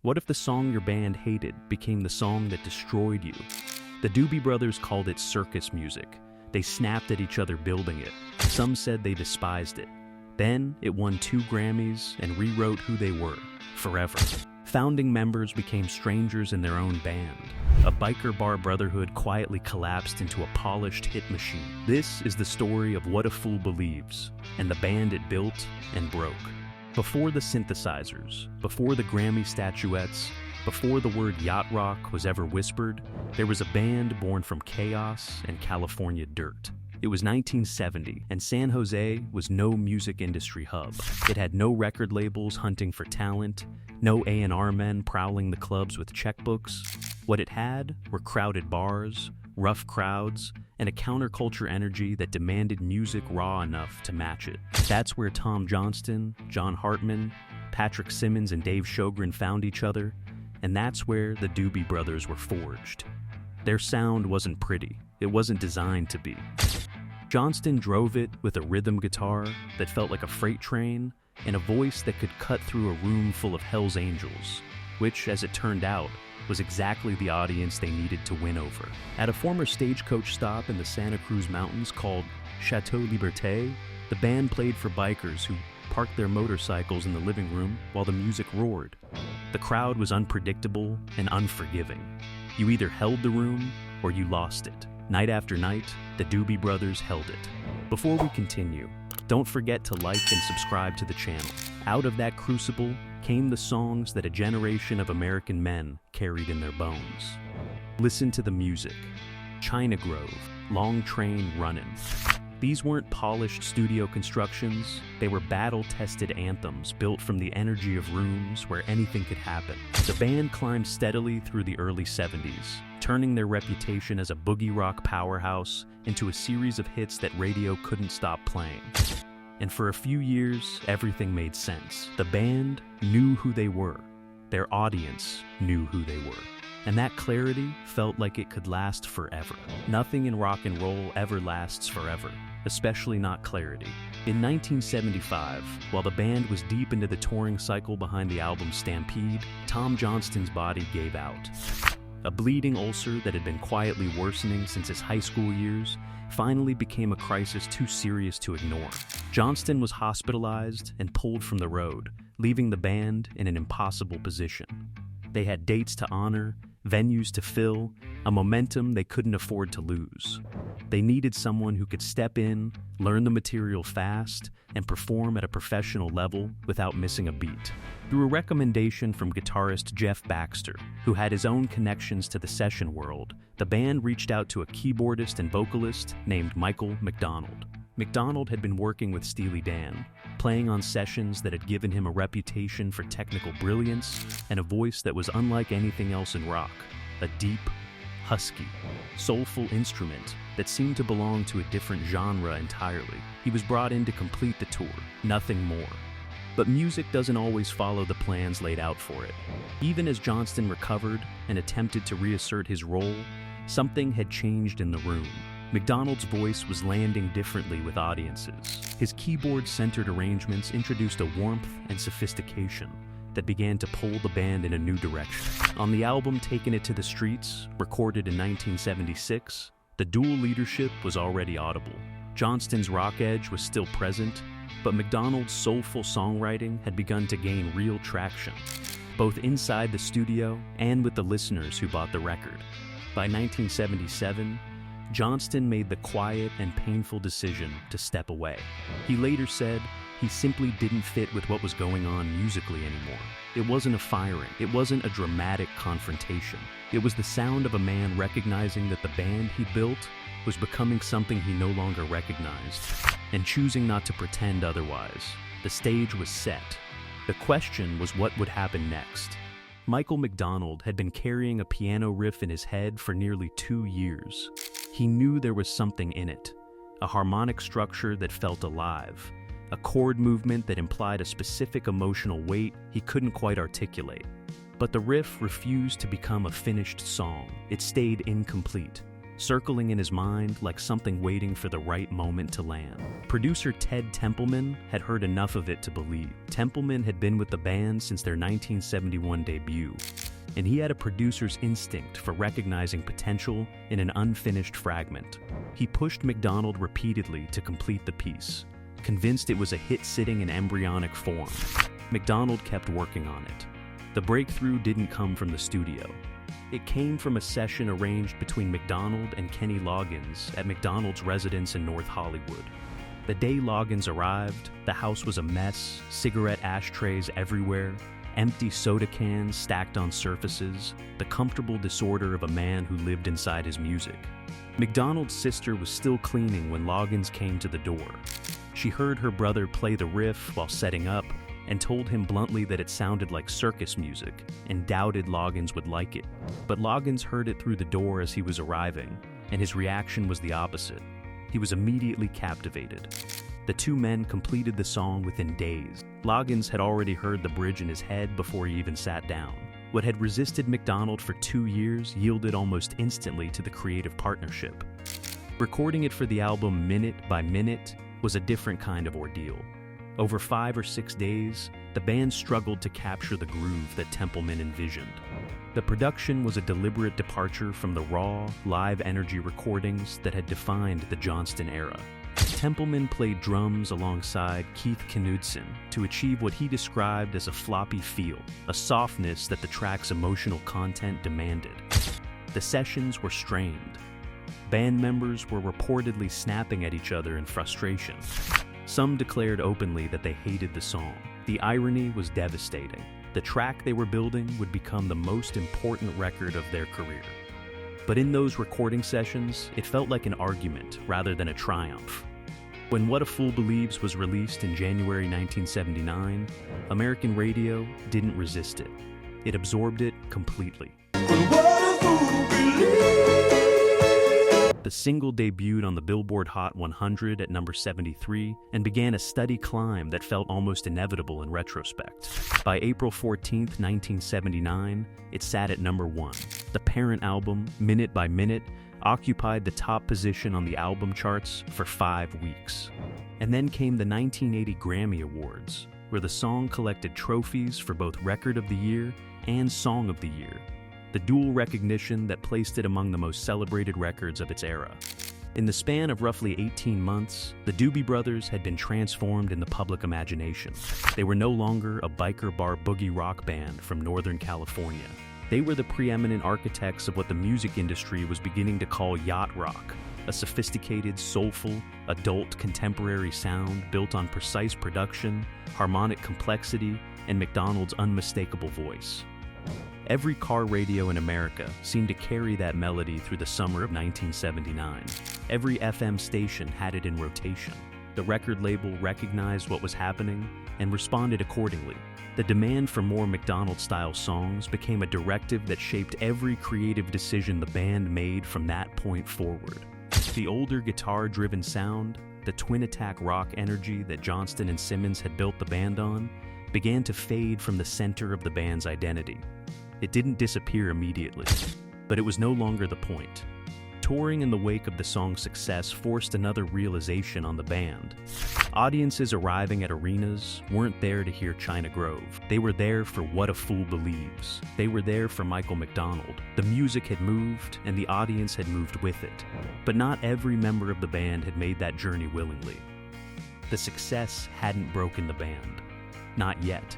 What if the song your band hated became the song that destroyed you? The Doobie Brothers called it circus music. They snapped at each other building it. Some said they despised it. Then it won 2 Grammys and rewrote who they were, forever. Founding members became strangers in their own band. A biker bar brotherhood quietly collapsed into a polished hit machine. This is the story of What a Fool Believes, and the band it built and broke. Before the synthesizers, before the Grammy statuettes, before the word yacht rock was ever whispered, there was a band born from chaos and California dirt. It was 1970, and San Jose was no music industry hub. It had no record labels hunting for talent, no A&R men prowling the clubs with checkbooks. What it had were crowded bars, rough crowds, and a counterculture energy that demanded music raw enough to match it. That's where Tom Johnston, John Hartman, Patrick Simmons, and Dave Sjogren found each other, and that's where the Doobie Brothers were forged. Their sound wasn't pretty. It wasn't designed to be. Johnston drove it with a rhythm guitar that felt like a freight train and a voice that could cut through a room full of Hell's Angels, which, as it turned out, was exactly the audience they needed to win over. At a former stagecoach stop in the Santa Cruz Mountains called Chateau Liberté, the band played for bikers who parked their motorcycles in the living room while the music roared. The crowd was unpredictable and unforgiving. You either held the room or you lost it. Night after night, the Doobie Brothers held it. Before we continue, don't forget to like and subscribe to the channel. Out of that crucible came the songs that a generation of American men carried in their bones. Listen to the music. China Grove, Long Train Runnin'. These weren't polished studio constructions, they were battle-tested anthems built from the energy of rooms where anything could happen. The band climbed steadily through the early 70s, turning their reputation as a boogie rock powerhouse into a series of hits that radio couldn't stop playing. And for a few years, everything made sense. The band knew who they were. Their audience knew who they were. And that clarity felt like it could last forever. Nothing in rock and roll ever lasts forever, especially not clarity. In 1975, while the band was deep into the touring cycle behind the album Stampede, Tom Johnston's body gave out. A bleeding ulcer that had been quietly worsening since his high school years finally became a crisis too serious to ignore. Johnston was hospitalized and pulled from the road, leaving the band in an impossible position. They had dates to honor, venues to fill, a momentum they couldn't afford to lose. They needed someone who could step in, learn the material fast, and perform at a professional level without missing a beat. Through a recommendation from guitarist Jeff Baxter, who had his own connections to the session world, the band reached out to a keyboardist and vocalist named Michael McDonald. McDonald had been working with Steely Dan, playing on sessions that had given him a reputation for technical brilliance and a voice that was unlike anything else in rock, a deep, husky, soulful instrument that seemed to belong to a different genre entirely. He was brought in to complete the tour, nothing more. But music doesn't always follow the plans laid out for it. Even as Johnston recovered and attempted to reassert his role, something had changed in the room. McDonald's voice was landing differently with audiences. His keyboard-centered arrangements introduced a warmth and sophistication that began to pull the band in a new direction. On the album Taking It to the Streets, recorded in 1976, the dual leadership was already audible. Johnston's rock edge was still present, but McDonald's soulful songwriting had begun to gain real traction, both inside the studio and with the listeners who bought the record. By 1977, Johnston made the quiet and painful decision to step away. He later said he simply didn't fit with what was going on musically anymore. It wasn't a firing. It wasn't a dramatic confrontation. It was the sound of a man recognizing that the band he built was becoming something he no longer recognized, and choosing not to pretend otherwise. The stage was set. The question was what would happen next. Michael McDonald had been carrying a piano riff in his head for nearly 2 years. He knew there was something in it, a harmonic structure that felt alive, a chord movement that implied a specific emotional weight he couldn't quite articulate. But the riff refused to become a finished song. It stayed incomplete. circling in his mind like something waiting for the right moment to land. Producer Ted Templeman had heard enough of it to believe. Templeman had been with the band since their 1971 debut, and he had a producer's instinct for recognizing potential in an unfinished fragment. He pushed McDonald repeatedly to complete the piece, convinced it was a hit sitting in embryonic form. McDonald kept working on it. The breakthrough didn't come from the studio. It came from a session arranged between McDonald and Kenny Loggins at McDonald's residence in North Hollywood. The day Loggins arrived, the house was a mess, cigarette ashtrays everywhere, empty soda cans stacked on surfaces, the comfortable disorder of a man who lived inside his music. McDonald's sister was still cleaning when Loggins came to the door. She heard her brother play the riff while setting up and told him bluntly that it sounded like circus music and doubted Loggins would like it. But Loggins heard it through the door as he was arriving, and his reaction was the opposite. He was immediately captivated. The two men completed the song within days. Loggins had already heard the bridge in his head before he even sat down. What had resisted McDonald for 2 years yielded almost instantly to the creative partnership. Recording it for the album minute by minute was a different kind of ordeal. Over 5 or 6 days, the band struggled to capture the groove that Templeman envisioned. The production was a deliberate departure from the raw, live energy recordings that had defined the Johnston era. Templeman played drums alongside Keith Knudsen to achieve what he described as a floppy feel, a softness that the track's emotional content demanded. The sessions were strained. Band members were reportedly snapping at each other in frustration. Some declared openly that they hated the song. The irony was devastating. The track they were building would become the most important record of their career. But in those recording sessions, it felt like an argument rather than a triumph. When What a Fool Believes was released in January 1979, American radio didn't resist it. It absorbed it completely. The single debuted on the Billboard Hot 100 at number 73 and began a steady climb that felt almost inevitable in retrospect. By April 14, 1979, it sat at number 1. The parent album, Minute by Minute, occupied the top position on the album charts for 5 weeks. And then came the 1980 Grammy Awards, where the song collected trophies for both Record of the Year and Song of the Year, the dual recognition that placed it among the most celebrated records of its era. In the span of roughly 18 months, the Doobie Brothers had been transformed in the public imagination. They were no longer a biker bar boogie rock band from Northern California. They were the preeminent architects of what the music industry was beginning to call yacht rock, a sophisticated, soulful, adult contemporary sound built on precise production, harmonic complexity, and McDonald's unmistakable voice. Every car radio in America seemed to carry that melody through the summer of 1979. Every FM station had it in rotation. The record label recognized what was happening and responded accordingly. The demand for more McDonald-style songs became a directive that shaped every creative decision the band made from that point forward. The older guitar-driven sound, the twin-attack rock energy that Johnston and Simmons had built the band on, began to fade from the center of the band's identity. It didn't disappear immediately, but it was no longer the point. Touring in the wake of the song's success forced another realization on the band. Audiences arriving at arenas weren't there to hear China Grove. They were there for What a Fool Believes. They were there for Michael McDonald. The music had moved, and the audience had moved with it. But not every member of the band had made that journey willingly. The success hadn't broken the band. Not yet.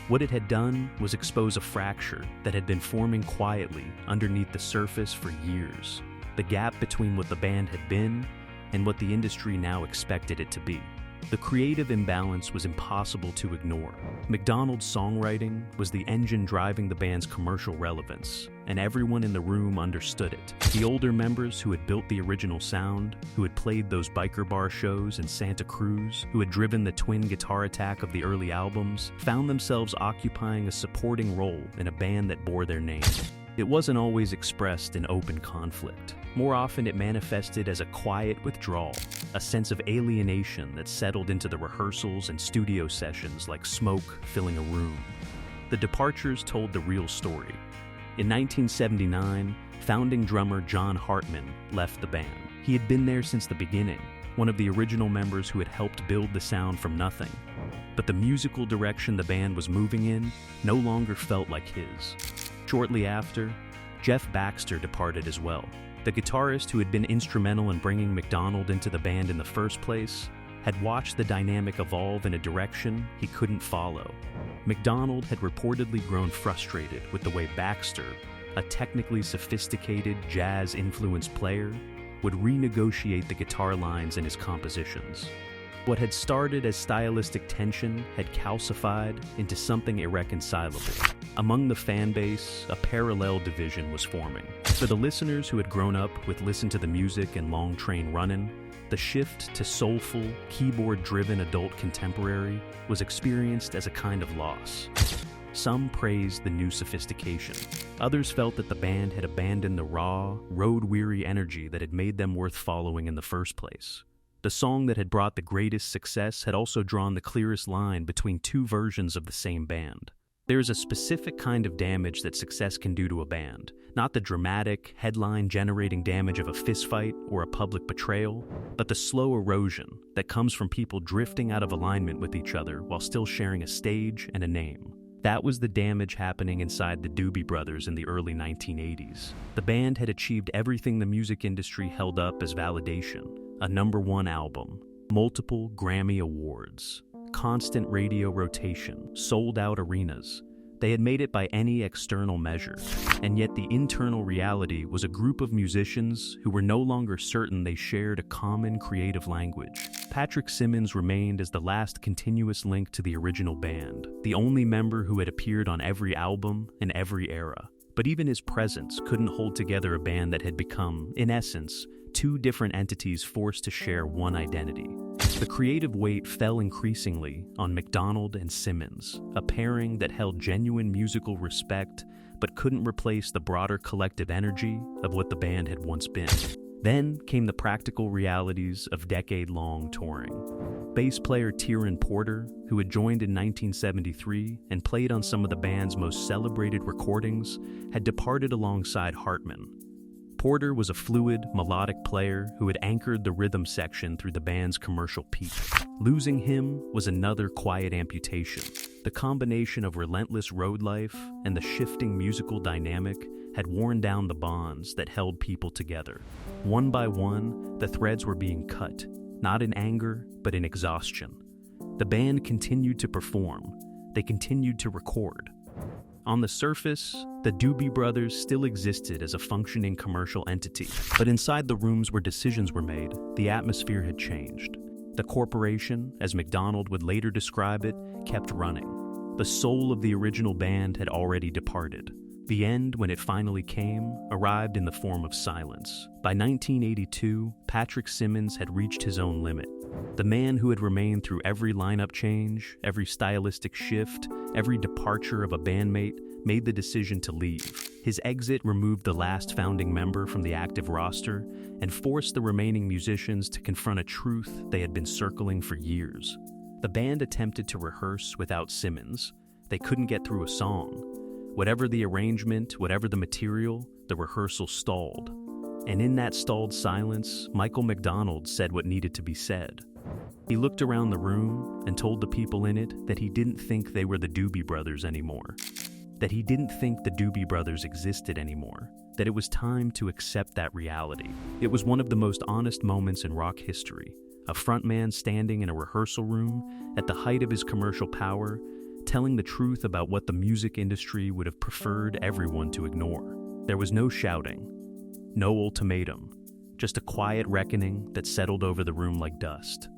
What it had done was expose a fracture that had been forming quietly underneath the surface for years. The gap between what the band had been and what the industry now expected it to be. The creative imbalance was impossible to ignore. McDonald's songwriting was the engine driving the band's commercial relevance, and everyone in the room understood it. The older members who had built the original sound, who had played those biker bar shows in Santa Cruz, who had driven the twin guitar attack of the early albums, found themselves occupying a supporting role in a band that bore their name. It wasn't always expressed in open conflict. More often it manifested as a quiet withdrawal, a sense of alienation that settled into the rehearsals and studio sessions like smoke filling a room. The departures told the real story. In 1979, founding drummer John Hartman left the band. He had been there since the beginning, one of the original members who had helped build the sound from nothing. But the musical direction the band was moving in no longer felt like his. Shortly after, Jeff Baxter departed as well. The guitarist who had been instrumental in bringing McDonald into the band in the first place had watched the dynamic evolve in a direction he couldn't follow. McDonald had reportedly grown frustrated with the way Baxter, a technically sophisticated jazz-influenced player, would renegotiate the guitar lines in his compositions. What had started as stylistic tension had calcified into something irreconcilable. Among the fan base, a parallel division was forming. For the listeners who had grown up with Listen to the Music and Long Train Runnin', the shift to soulful, keyboard-driven adult contemporary was experienced as a kind of loss. Some praised the new sophistication. Others felt that the band had abandoned the raw, road-weary energy that had made them worth following in the first place. The song that had brought the greatest success had also drawn the clearest line between two versions of the same band. There is a specific kind of damage that success can do to a band, not the dramatic, headline-generating damage of a fistfight or a public betrayal, but the slow erosion that comes from people drifting out of alignment with each other while still sharing a stage and a name. That was the damage happening inside the Doobie Brothers in the early 1980s. The band had achieved everything the music industry held up as validation: a #1 album, multiple Grammy Awards, constant radio rotation, sold-out arenas. They had made it by any external measure, and yet the internal reality was a group of musicians who were no longer certain they shared a common creative language. Patrick Simmons remained as the last continuous link to the original band, the only member who had appeared on every album in every era. But even his presence couldn't hold together a band that had become, in essence, two different entities forced to share one identity. The creative weight fell increasingly on McDonald and Simmons, a pairing that held genuine musical respect but couldn't replace the broader collective energy of what the band had once been. Then came the practical realities of decade-long touring. Bass player Tieran Porter, who had joined in 1973 and played on some of the band's most celebrated recordings, had departed alongside Hartman. Porter was a fluid, melodic player who had anchored the rhythm section through the band's commercial peak. Losing him was another quiet amputation. The combination of relentless road life and the shifting musical dynamic had worn down the bonds that held people together. One by one, the threads were being cut, not in anger, but in exhaustion. The band continued to perform. They continued to record. On the surface, the Doobie Brothers still existed as a functioning commercial entity, but inside the rooms where decisions were made, the atmosphere had changed. The corporation, as McDonald would later describe it, kept running. The soul of the original band had already departed. The end, when it finally came, arrived in the form of silence. By 1982, Patrick Simmons had reached his own limit. The man who had remained through every lineup change, every stylistic shift, every departure of a bandmate, made the decision to leave. His exit removed the last founding member from the active roster and forced the remaining musicians to confront a truth they had been circling for years. The band attempted to rehearse without Simmons. They couldn't get through a song. Whatever the arrangement, whatever the material, the rehearsal stalled. And in that stalled silence, Michael McDonald said what needed to be said. He looked around the room and told the people in it that he didn't think they were the Doobie Brothers anymore. That he didn't think the Doobie Brothers existed anymore. That it was time to accept that reality. It was one of the most honest moments in rock history. A frontman standing in a rehearsal room at the height of his commercial power, telling the truth about what the music industry would have preferred everyone to ignore. There was no shouting, no ultimatum, just a quiet reckoning that settled over the room like dust.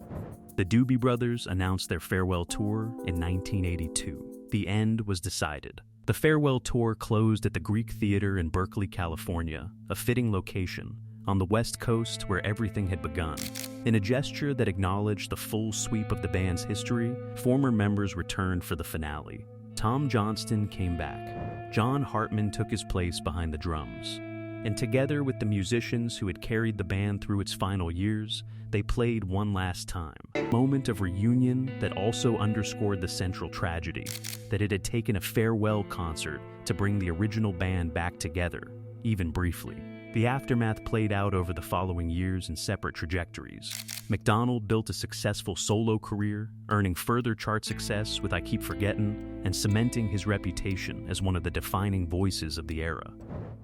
The Doobie Brothers announced their farewell tour in 1982. The end was decided. The farewell tour closed at the Greek Theater in Berkeley, California, a fitting location, on the West Coast where everything had begun. In a gesture that acknowledged the full sweep of the band's history, former members returned for the finale. Tom Johnston came back. John Hartman took his place behind the drums. And together with the musicians who had carried the band through its final years, they played one last time. A moment of reunion that also underscored the central tragedy, that it had taken a farewell concert to bring the original band back together, even briefly. The aftermath played out over the following years in separate trajectories. McDonald built a successful solo career, earning further chart success with I Keep Forgettin' and cementing his reputation as one of the defining voices of the era.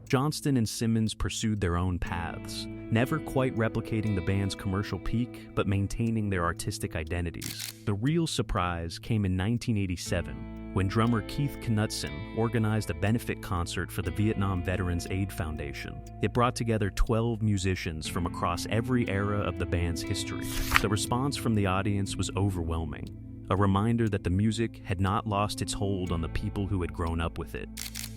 Johnston and Simmons pursued their own paths, never quite replicating the band's commercial peak, but maintaining their artistic identities. The real surprise came in 1987, when drummer Keith Knutson organized a benefit concert for the Vietnam Veterans Aid Foundation. It brought together 12 musicians from across every era of the band's history. The response from the audience was overwhelming, a reminder that the music had not lost its hold on the people who had grown up with it.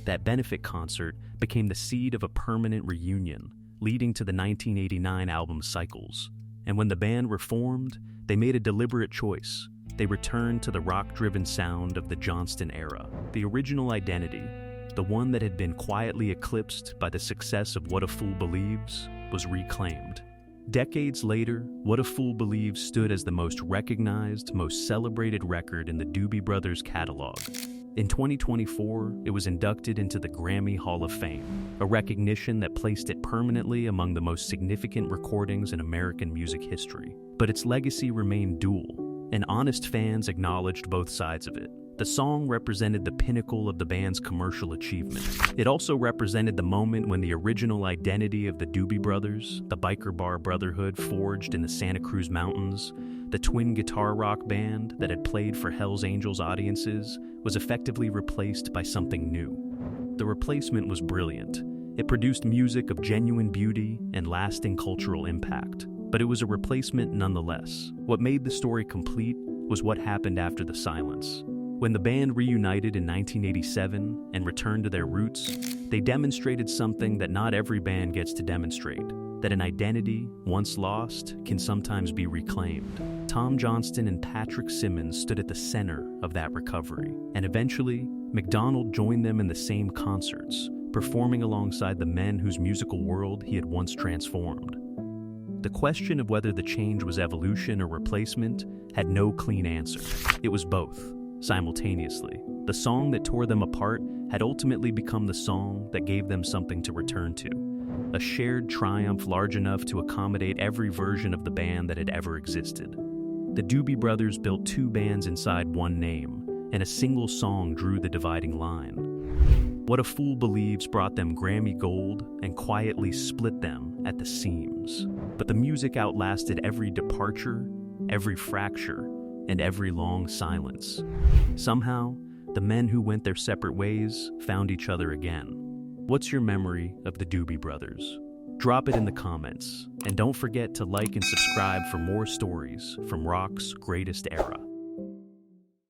That benefit concert became the seed of a permanent reunion, leading to the 1989 album Cycles. And when the band reformed, they made a deliberate choice. They returned to the rock-driven sound of the Johnston era. The original identity, the one that had been quietly eclipsed by the success of What a Fool Believes, was reclaimed. Decades later, What a Fool Believes stood as the most recognized, most celebrated record in the Doobie Brothers catalog. In 2024, it was inducted into the Grammy Hall of Fame, a recognition that placed it permanently among the most significant recordings in American music history. But its legacy remained dual, and honest fans acknowledged both sides of it. The song represented the pinnacle of the band's commercial achievement. It also represented the moment when the original identity of the Doobie Brothers, the biker bar brotherhood forged in the Santa Cruz Mountains, the twin guitar rock band that had played for Hell's Angels audiences, was effectively replaced by something new. The replacement was brilliant. It produced music of genuine beauty and lasting cultural impact. But it was a replacement nonetheless. What made the story complete was what happened after the silence. When the band reunited in 1987 and returned to their roots, they demonstrated something that not every band gets to demonstrate, that an identity, once lost, can sometimes be reclaimed. Tom Johnston and Patrick Simmons stood at the center of that recovery, and eventually, McDonald joined them in the same concerts, performing alongside the men whose musical world he had once transformed. The question of whether the change was evolution or replacement had no clean answer. It was both, simultaneously. The song that tore them apart had ultimately become the song that gave them something to return to, a shared triumph large enough to accommodate every version of the band that had ever existed. The Doobie Brothers built two bands inside one name, and a single song drew the dividing line. What a Fool Believes brought them Grammy Gold and quietly split them at the seams. But the music outlasted every departure, every fracture, and every long silence. Somehow, the men who went their separate ways found each other again. What's your memory of the Doobie Brothers? Drop it in the comments, and don't forget to like and subscribe for more stories from rock's greatest era.